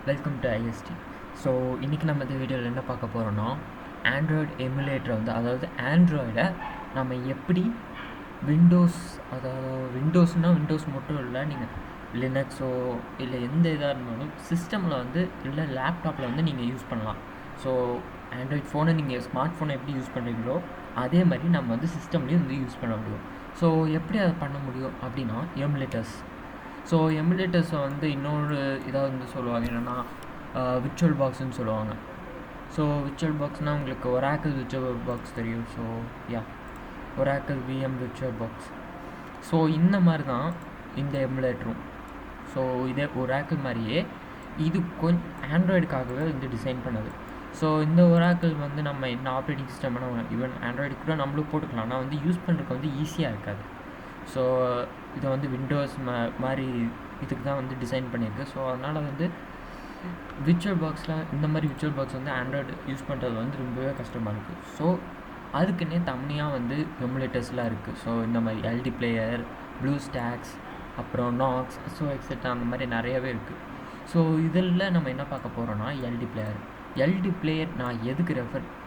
Welcome to ISD. So இன்றைக்கி நம்ம இந்த வீடியோவில் என்ன பார்க்க போகிறோன்னா, ஆண்ட்ராய்டு எமுலேட்டரை வந்து, அதாவது ஆண்ட்ராய்டை நம்ம எப்படி விண்டோஸ், அதாவது விண்டோஸ் மட்டும் இல்லை, நீங்கள் லினக்ஸோ இல்லை எந்த இதாக இருந்தாலும் சிஸ்டமில் வந்து இல்லை லேப்டாப்பில் வந்து நீங்கள் யூஸ் பண்ணலாம். ஸோ ஆண்ட்ராய்ட் ஃபோனை நீங்கள் ஸ்மார்ட் ஃபோனை எப்படி யூஸ் பண்ணுறீங்களோ அதே மாதிரி நம்ம வந்து சிஸ்டம்லேயும் வந்து யூஸ் பண்ண முடியும். ஸோ எப்படி அதை பண்ண முடியும் அப்படின்னா, எமுலேட்டர்ஸ். ஸோ எமுலேட்டர்ஸை வந்து இன்னொரு இதாக வந்து சொல்லுவாங்க, என்னென்னா விர்ச்சுவல் பாக்ஸ்ன்னு சொல்லுவாங்க. ஸோ விர்ச்சுவல் பாக்ஸ்னால் உங்களுக்கு ஒராக்கிள் விர்ச்சுவல் பாக்ஸ் தெரியும். So oracle VM virtual box. So இந்த மாதிரி தான் இந்த எமுலேட்டரும். ஸோ இதே ஒராக்கிள் மாதிரியே இது கொஞ்சம் ஆண்ட்ராய்டுக்காகவே வந்து டிசைன் பண்ணது. ஸோ இந்த ஒராக்கிள் வந்து நம்ம என்ன ஆப்ரேட்டிங் சிஸ்டம் வேணால் ஈவன் ஆண்ட்ராய்டு கூட நம்மளும் போட்டுக்கலாம். ஆனால் வந்து யூஸ் பண்ணுறதுக்கு வந்து ஈஸியாக இருக்காது. ஸோ இதை வந்து விண்டோஸ் மாதிரி இதுக்கு தான் வந்து டிசைன் பண்ணியிருக்கு. ஸோ அதனால் வந்து விர்ச்சுவல் பாக்ஸில் இந்த மாதிரி விர்ச்சுவல் பாக்ஸ் வந்து ஆண்ட்ராய்டு யூஸ் பண்ணுறது வந்து ரொம்பவே கஷ்டமாக இருக்குது. ஸோ அதுக்குன்னே தனியாக வந்து எமுலேட்டர்ஸ்லாம் இருக்குது. ஸோ இந்த மாதிரி LDPlayer, ப்ளூஸ்டாக்ஸ், அப்புறம் நாக்ஸ், ஸோ எக்ஸெட்ரா அந்த மாதிரி நிறையவே இருக்குது. ஸோ இதில் நம்ம என்ன பார்க்க போகிறோன்னா LDPlayer நான் எதுக்கு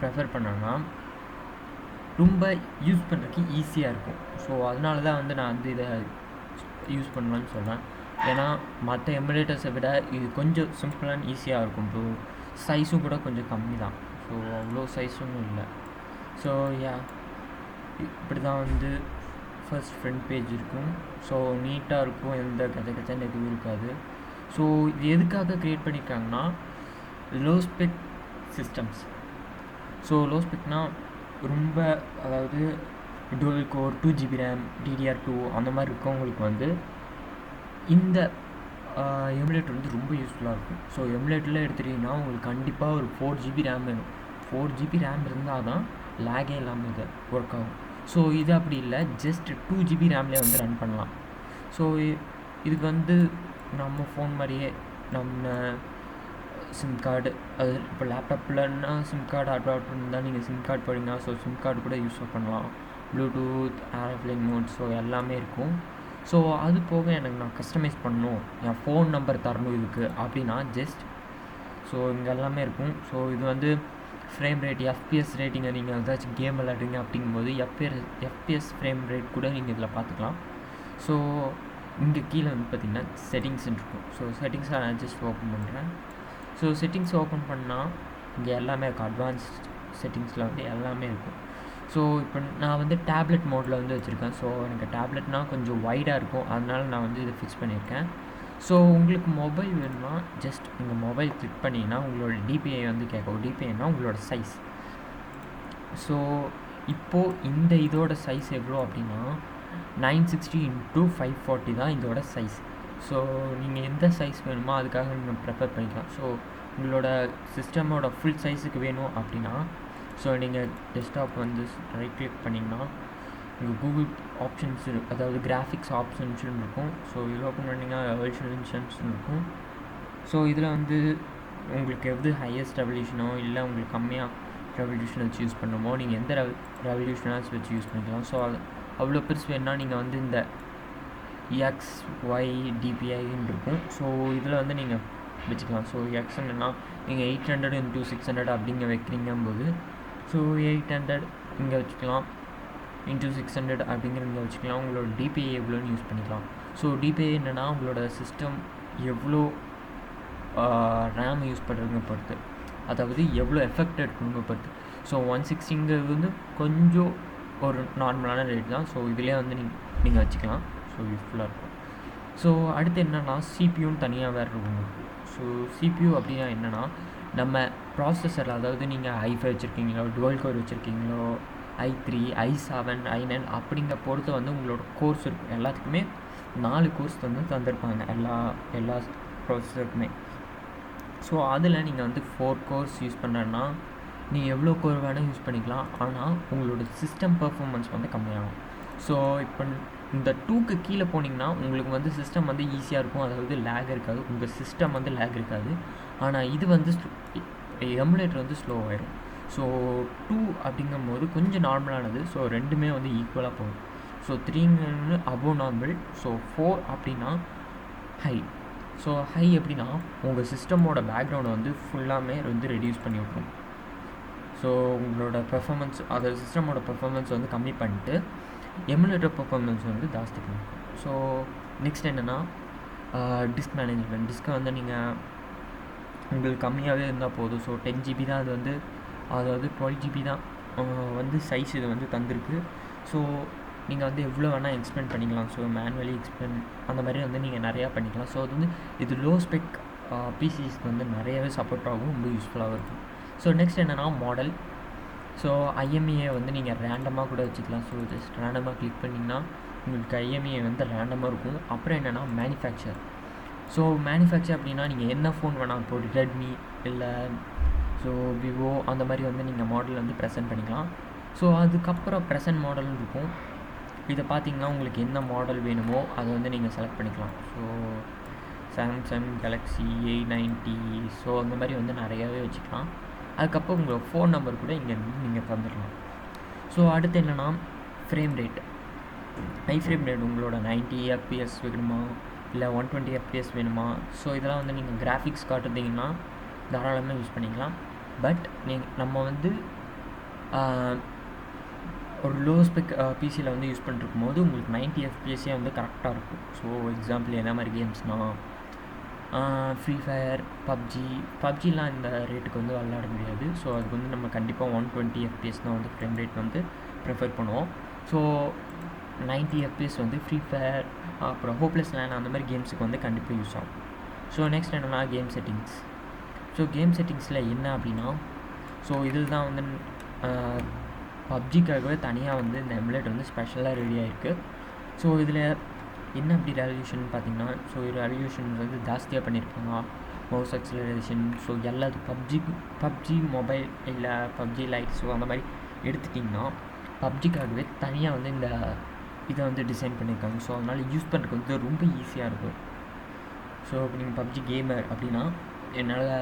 ப்ரெஃபர் பண்ணேன்னா, ரொம்ப யூஸ் பண்ணுறதுக்கு ஈஸியாக இருக்கும். ஸோ அதனால தான் வந்து நான் வந்து இதை யூஸ் பண்ணுவேன்னு சொல்கிறேன். ஏன்னா மற்ற எமுலேட்டர்ஸை விட இது கொஞ்சம் சிம்பிளான ஈஸியாக இருக்கும். ஸோ சைஸும் கூட கொஞ்சம் கம்மி தான். ஸோ அவ்வளோ சைஸும் இல்லை. ஸோ இப்படி தான் வந்து ஃபர்ஸ்ட் ஃப்ரண்ட் பேஜ் இருக்கும். ஸோ நீட்டாக இருக்கும், எந்த கச்சன்னு எதுவும் இருக்காது. ஸோ இது எதுக்காக க்ரியேட் பண்ணியிருக்காங்கன்னா, low spec systems. So low ஸ்பெக்னால் ரொம்ப, அதாவது dual core 2GB RAM DDR2 அந்த மாதிரி இருக்கவங்களுக்கு வந்து இந்த எமுலேட்டர் வந்து ரொம்ப யூஸ்ஃபுல்லாக இருக்கும். ஸோ எமுலேட்டரில் எடுத்துட்டிங்கன்னா உங்களுக்கு கண்டிப்பாக ஒரு 4GB RAM வேணும். 4GB RAM இருந்தால் தான் லேகே இல்லாமல் இது ஒர்க் ஆகும். ஸோ இது அப்படி இல்லை, ஜஸ்ட் 2GB ரேம்லேயே வந்து ரன் பண்ணலாம். ஸோ இதுக்கு வந்து நம்ம ஃபோன் மாதிரியே நம்ம சிம் கார்டு, அது இப்போ லேப்டாப்லன்னா சிம் கார்டு அடாப்டர் இருந்தால் நீங்கள் சிம் கார்டு போடுங்க. ஸோ சிம் கார்டு கூட யூஸ் பண்ணலாம். ப்ளூடூத், ஏர்ப்ளைன் மோட், ஸோ எல்லாமே இருக்கும். ஸோ அது போக எனக்கு நான் கஸ்டமைஸ் பண்ணணும், என் ஃபோன் நம்பர் தரணும் இதுக்கு அப்படின்னா ஜஸ்ட் ஸோ இங்கே எல்லாமே இருக்கும். ஸோ இது வந்து ஃப்ரேம் ரேட், FPS ரேட்டிங்கை நீங்கள் ஏதாச்சும் கேம் விளையாடுறீங்க அப்படிங்கும்போது FPS ஃப்ரேம் ரேட் கூட நீங்கள் இதில் பார்த்துக்கலாம். ஸோ இங்கே கீழே வந்து பார்த்திங்கன்னா செட்டிங்ஸ்ன்னு இருக்கும். ஸோ செட்டிங்ஸை நான் ஜஸ்ட் ஓப்பன் பண்ணுறேன். ஸோ செட்டிங்ஸ் ஓப்பன் பண்ணால் இங்கே எல்லாமே இருக்கும். அட்வான்ஸ்ட் செட்டிங்ஸில் வந்து எல்லாமே இருக்கும். ஸோ இப்போ நான் வந்து டேப்லெட் மோடில் வந்து வச்சுருக்கேன். ஸோ எனக்கு டேப்லெட்னால் கொஞ்சம் வைடாக இருக்கும், அதனால நான் வந்து இதை ஃபிக்ஸ் பண்ணியிருக்கேன். ஸோ உங்களுக்கு மொபைல் வேணும்னா ஜஸ்ட் நீங்கள் மொபைல் கிளிக் பண்ணிங்கன்னா உங்களோட DPI வந்து கேட்கும். DPIனா உங்களோட சைஸ். ஸோ இப்போது இந்த இதோட சைஸ் எவ்வளோ அப்படின்னா 960x540 தான் இதோட சைஸ். ஸோ நீங்கள் எந்த சைஸ் வேணுமோ அதுக்காக நீங்கள் ப்ரிஃபர் பண்ணிக்கலாம். ஸோ உங்களோட சிஸ்டமோட ஃபுல் சைஸுக்கு வேணும் அப்படின்னா, ஸோ நீங்கள் டெஸ்க்டாப் வந்து ரைட் கிளிக் பண்ணிங்கன்னா இங்கே கூகுள் ஆப்ஷன்ஸ் அதாவது கிராஃபிக்ஸ் ஆப்ஷன்ஸ்னு இருக்கும். ஸோ இதில் ஓப்பன் பண்ணிங்கன்னா ரெவல்யூஷன்ஸ்னு இருக்கும். ஸோ இதில் வந்து உங்களுக்கு எது ஹையஸ்ட் ரெவல்யூஷனோ இல்லை உங்களுக்கு கம்மியாக ரெவல்யூஷன் வச்சு யூஸ் பண்ணணுமோ நீங்கள் எந்த ரெவல்யூஷனாச்சும் வச்சு யூஸ் பண்ணிக்கலாம். ஸோ அது அவ்வளோ பெருசு வேணுன்னா நீங்கள் வந்து இந்த XY/DPIன்னு இருக்கும். ஸோ இதில் வந்து நீங்கள் வச்சுக்கலாம். ஸோ எக்ஸ்ன்னா நீங்கள் 800x600 அப்படிங்க வைக்கிறீங்கும்போது, ஸோ 800 இங்கே வச்சுக்கலாம், x600 அப்படிங்கிற இங்கே வச்சுக்கலாம். உங்களோட DPI எவ்வளோன்னு யூஸ் பண்ணிக்கலாம். ஸோ DPI என்னென்னா உங்களோட சிஸ்டம் எவ்வளோ ரேம் யூஸ் பண்ணுறதுங்க பொறுத்து, அதாவது எவ்வளோ எஃபெக்ட் எடுக்கணுங்க பொறுத்து. ஸோ 160 வந்து கொஞ்சம் ஒரு நார்மலான ரேட் தான். ஸோ இதிலே வந்து நீங்கள் வச்சுக்கலாம். ஸோ யூஸ்ஃபுல்லாக இருக்கும். ஸோ அடுத்து என்னென்னா CPU தனியாக வேறு இருக்கும். ஸோ CPU அப்படின்னா என்னென்னா, நம்ம ப்ராசஸர், அதாவது நீங்கள் i5 வச்சுருக்கீங்களோ, dual core வச்சுருக்கீங்களோ, i3, i7, i9 அப்படிங்கிற பொறுத்து வந்து உங்களோட கோர்ஸ் இருக்கும். எல்லாத்துக்குமே 4 கோர்ஸ் வந்து தந்திருப்பாங்க, எல்லா ப்ராசஸருக்குமே. ஸோ அதில் நீங்கள் வந்து 4 கோர்ஸ் யூஸ் பண்ணுறேன்னா நீங்கள் எவ்வளோ கோர் வேணால் யூஸ் பண்ணிக்கலாம். ஆனால் உங்களோட சிஸ்டம் பர்ஃபார்மன்ஸ் வந்து கம்மியாகும். ஸோ இப்போ இந்த 2க்கு கீழே போனீங்கன்னா உங்களுக்கு வந்து சிஸ்டம் வந்து ஈஸியாக இருக்கும், அதாவது லேக் இருக்காது, உங்கள் சிஸ்டம் வந்து லேக் இருக்காது. ஆனால் இது வந்து எமுலேட்டர் வந்து ஸ்லோ ஆயிடும். ஸோ 2 அப்படிங்கும்போது கொஞ்சம் நார்மலானது. ஸோ ரெண்டுமே வந்து ஈக்குவலாக போகும். So 3 above normal. ஸோ 4 அப்படின்னா ஹை. ஸோ ஹை எப்படின்னா உங்கள் சிஸ்டமோட பேக்ரவுண்டை வந்து ஃபுல்லாமே வந்து ரெடியூஸ் பண்ணி விட்ரும். ஸோ உங்களோட பெர்ஃபார்மன்ஸ், அதாவது சிஸ்டமோட பெர்ஃபார்மன்ஸ் வந்து கம்மி பண்ணிட்டு எமுலேட்டர் பெர்ஃபார்மன்ஸ் வந்து ஜாஸ்தி பண்ணிக்கும். ஸோ நெக்ஸ்ட் என்னென்னா டிஸ்க் மேனேஜ்மெண்ட். டிஸ்க்கை வந்து நீங்கள் உங்களுக்கு கம்மியாகவே இருந்தால் போதும். ஸோ 10 GB தான் அது வந்து, அதாவது 12 GB தான் வந்து சைஸ் இது வந்து தந்திருக்கு. ஸோ நீங்கள் வந்து எவ்வளோ வேணால் எக்ஸ்பெண்ட் பண்ணிக்கலாம். ஸோ மேனுவலி எக்ஸ்பெண்ட் அந்த மாதிரி வந்து நீங்கள் நிறையா பண்ணிக்கலாம். ஸோ அது வந்து இது லோ ஸ்பெக் பிசிஸ்க்கு வந்து நிறையவே சப்போர்ட் ஆகும், ரொம்ப யூஸ்ஃபுல்லாகவும் இருக்கும். ஸோ நெக்ஸ்ட் என்னென்னா மாடல். ஸோ IMEI வந்து நீங்கள் ரேண்டமாக கூட வச்சுக்கலாம். ஸோ ஜஸ்ட் ரேண்டமாக கிளிக் பண்ணிங்கன்னா உங்களுக்கு IMEI வந்து ரேண்டமாக இருக்கும். அப்புறம் என்னென்னா மேனுஃபேக்சர். ஸோ மேனுஃபேக்சர் அப்படின்னா நீங்கள் என்ன ஃபோன் வேணால், இப்போ ரெட்மி இல்லை ஸோ விவோ அந்த மாதிரி வந்து நீங்கள் மாடல் வந்து ப்ரெசென்ட் பண்ணிக்கலாம். ஸோ அதுக்கப்புறம் ப்ரெசென்ட் மாடல்னு இருக்கும். இதை பார்த்தீங்கன்னா உங்களுக்கு என்ன மாடல் வேணுமோ அதை வந்து நீங்கள் செலக்ட் பண்ணிக்கலாம். So Samsung Galaxy A90, so அந்த மாதிரி வந்து நிறையாவே வச்சுக்கலாம். அதுக்கப்புறம் உங்களோட ஃபோன் நம்பர் கூட இங்கே நீங்கள் தந்துடலாம். ஸோ அடுத்து என்னென்னா frame rate. High frame rate உங்களோட 90 FPS வேணுமா இல்லை 120 FPS வேணுமா? ஸோ இதெல்லாம் வந்து நீங்கள் கிராஃபிக்ஸ் காட்டுறீங்கன்னா தாராளமாக யூஸ் பண்ணிக்கலாம். பட் நம்ம வந்து ஒரு லோ ஸ்பெக் பிசியில் வந்து யூஸ் பண்ணிருக்கும் போது உங்களுக்கு 90 FPSே வந்து கரெக்டாக இருக்கும். ஸோ எக்ஸாம்பிள் என்ன மாதிரி கேம்ஸ்னால் ஃப்ரீ ஃபயர், பப்ஜிலாம் இந்த ரேட்டுக்கு வந்து விளையாட முடியாது. ஸோ அதுக்கு வந்து நம்ம கண்டிப்பாக 120 FPS தான் வந்து ஃப்ரேம் ரேட் வந்து ப்ரிஃபர் பண்ணுவோம். ஸோ 90 FPS வந்து ஃப்ரீ ஃபயர், அப்புறம் ஹோப்லெஸ் லேண்ட் அந்த மாதிரி கேம்ஸுக்கு வந்து கண்டிப்பாக யூஸ் ஆகும். ஸோ நெக்ஸ்ட் என்னென்னா கேம் செட்டிங்ஸ். ஸோ கேம் செட்டிங்ஸில் என்ன அப்படின்னா, ஸோ இதில் தான் வந்து பப்ஜிக்காகவே தனியாக வந்து இந்த எமுலேட்டர் வந்து ஸ்பெஷலாக ரெடி ஆகிருக்கு. ஸோ இதில் என்ன அப்படி ரெவல்யூஷன் பார்த்தீங்கன்னா, ஸோ ரெவல்யூஷன் வந்து ஜாஸ்தியாக பண்ணியிருப்பாங்க. மவுஸ் அக்ஸலரேஷன், ஸோ எல்லாத்துக்கும் பப்ஜி மொபைல் இல்லை பப்ஜி லைட், ஸோ அந்த மாதிரி எடுத்துட்டிங்கன்னா பப்ஜிக்காகவே தனியாக வந்து இந்த இதை வந்து டிசைன் பண்ணியிருக்காங்க. ஸோ அதனால் யூஸ் பண்ணுறதுக்கு வந்து ரொம்ப ஈஸியாக இருக்கும். ஸோ இப்போ நீங்கள் பப்ஜி கேமர் அப்படின்னா என்னால்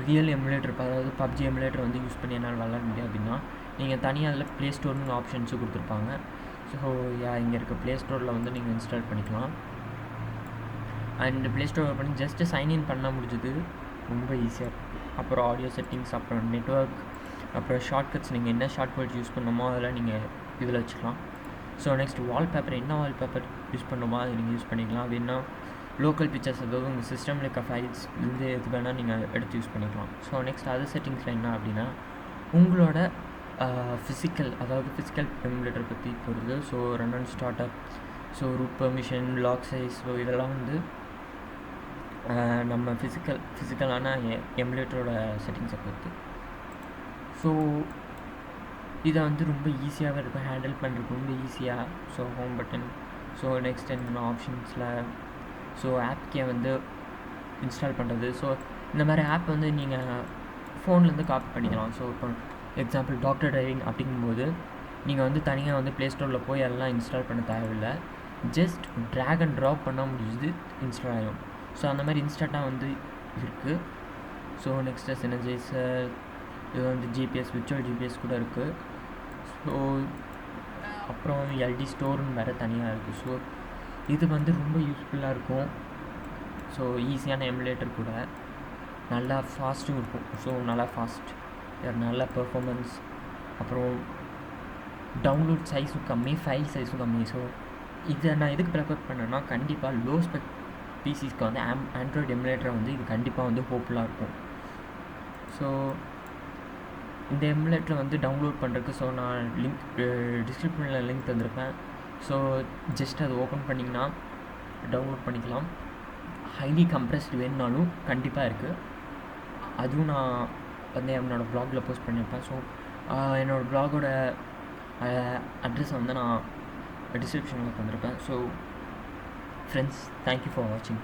ரியல் எமுலேட்டர், அதாவது பப்ஜி எமுலேட்டர் வந்து யூஸ் பண்ணி என்னால் விளாட முடியாது அப்படின்னா நீங்கள் தனியாக அதில் ப்ளே ஸ்டோர்னு ஆப்ஷன்ஸும் கொடுத்துருப்பாங்க. ஸோ இங்கே இருக்க ப்ளே ஸ்டோரில் வந்து நீங்கள் இன்ஸ்டால் பண்ணிக்கலாம். அண்ட் ப்ளே ஸ்டோர் பண்ணி ஜஸ்ட்டு சைன்இன் பண்ண முடிஞ்சது, ரொம்ப ஈஸியாக இருக்கும். அப்புறம் ஆடியோ செட்டிங்ஸ், அப்புறம் நெட்வொர்க், அப்புறம் ஷார்ட்கட்ஸ், நீங்கள் என்ன ஷார்ட்கட் யூஸ் பண்ணணுமோ அதெல்லாம் நீங்கள் இதில் வச்சுக்கலாம். ஸோ நெக்ஸ்ட் வால்பேப்பர், என்ன வால்பேப்பர் யூஸ் பண்ணணுமோ அதை நீங்கள் யூஸ் பண்ணிக்கலாம். அது என்ன லோக்கல் பிக்சர்ஸ், அதாவது உங்கள் சிஸ்டமில் இருக்க ஃபைல்ஸ் வந்து எது வேணால் நீங்கள் எடுத்து யூஸ் பண்ணிக்கலாம். ஸோ நெக்ஸ்ட் அதர் செட்டிங்ஸில் என்ன அப்படின்னா உங்களோட ஃபிசிக்கல் எமுலேட்டர் பற்றி போகிறது. So run and start up, so root permission, log size, so இதெல்லாம் வந்து நம்ம ஃபிசிக்கலான எமுலேட்டரோட செட்டிங்ஸை பொறுத்து. ஸோ இதை வந்து ரொம்ப ஈஸியாகவே இருக்கும், ஹேண்டில் பண்ணுறதுக்கு ரொம்ப ஈஸியாக. So home button. So next என்ன ஆப்ஷன்ஸில், ஸோ ஆப்கே வந்து இன்ஸ்டால் பண்ணுறது. ஸோ இந்த மாதிரி ஆப் வந்து நீங்கள் ஃபோன்லேருந்து காப்பி பண்ணிக்கலாம். ஸோ இப்போ எக்ஸாம்பிள் டாக்டர் டிரைவிங் அப்படிங்கும்போது நீங்கள் வந்து தனியாக வந்து ப்ளே ஸ்டோரில் போய் எல்லாம் இன்ஸ்டால் பண்ண தேவையில்லை, ஜஸ்ட் ட்ராக் அண்ட் ட்ராப் பண்ணால் முடியுது, இன்ஸ்டால் ஆகிடும். ஸோ அந்த மாதிரி இன்ஸ்டண்ட்டாக வந்து இருக்குது. ஸோ நெக்ஸ்ட்டு சினர்ஜைசர், இது வந்து ஜிபிஎஸ், விர்ச்சுவல் ஜிபிஎஸ் கூட இருக்குது. ஸோ அப்புறம் எல்டி ஸ்டோர்னு வேறு தனியாக இருக்குது. ஸோ இது வந்து ரொம்ப யூஸ்ஃபுல்லாக இருக்கும். ஸோ ஈஸியான எமுலேட்டர் கூட, நல்லா ஃபாஸ்ட்டும் இருக்கும். ஸோ நல்லா ஃபாஸ்ட், நல்ல பெர்ஃபார்மன்ஸ், அப்புறம் டவுன்லோட் சைஸும் கம்மி, ஃபைல் சைஸும் கம்மி. ஸோ இதை நான் எதுக்கு ப்ரிஃபர் பண்ணேன்னா, கண்டிப்பாக லோ ஸ்பெக் பிசிஸ்க்கு வந்து ஆண்ட்ராய்டு எமுலேட்டர் வந்து இது கண்டிப்பாக வந்து ஹோப்ஃபுல்லாக இருக்கும். ஸோ இந்த எமுலேட்டரை வந்து டவுன்லோட் பண்ணுறதுக்கு, ஸோ நான் லிங்க் டிஸ்கிரிப்ஷனில் லிங்க் தந்திருப்பேன். ஸோ ஜஸ்ட் அதை ஓப்பன் பண்ணிங்கன்னா டவுன்லோட் பண்ணிக்கலாம். ஹைலி கம்ப்ரெஸ்டு வேணுனாலும் கண்டிப்பாக இருக்குது. அதுவும் நான் வந்து என்னோடய ப்ளாகில் போஸ்ட் பண்ணியிருப்பேன். ஸோ என்னோடய ப்ளாகோட அட்ரஸை வந்து நான் டிஸ்கிரிப்ஷனில் தந்திருப்பேன். ஸோ ஃப்ரெண்ட்ஸ், தேங்க்யூ ஃபார் வாட்சிங்.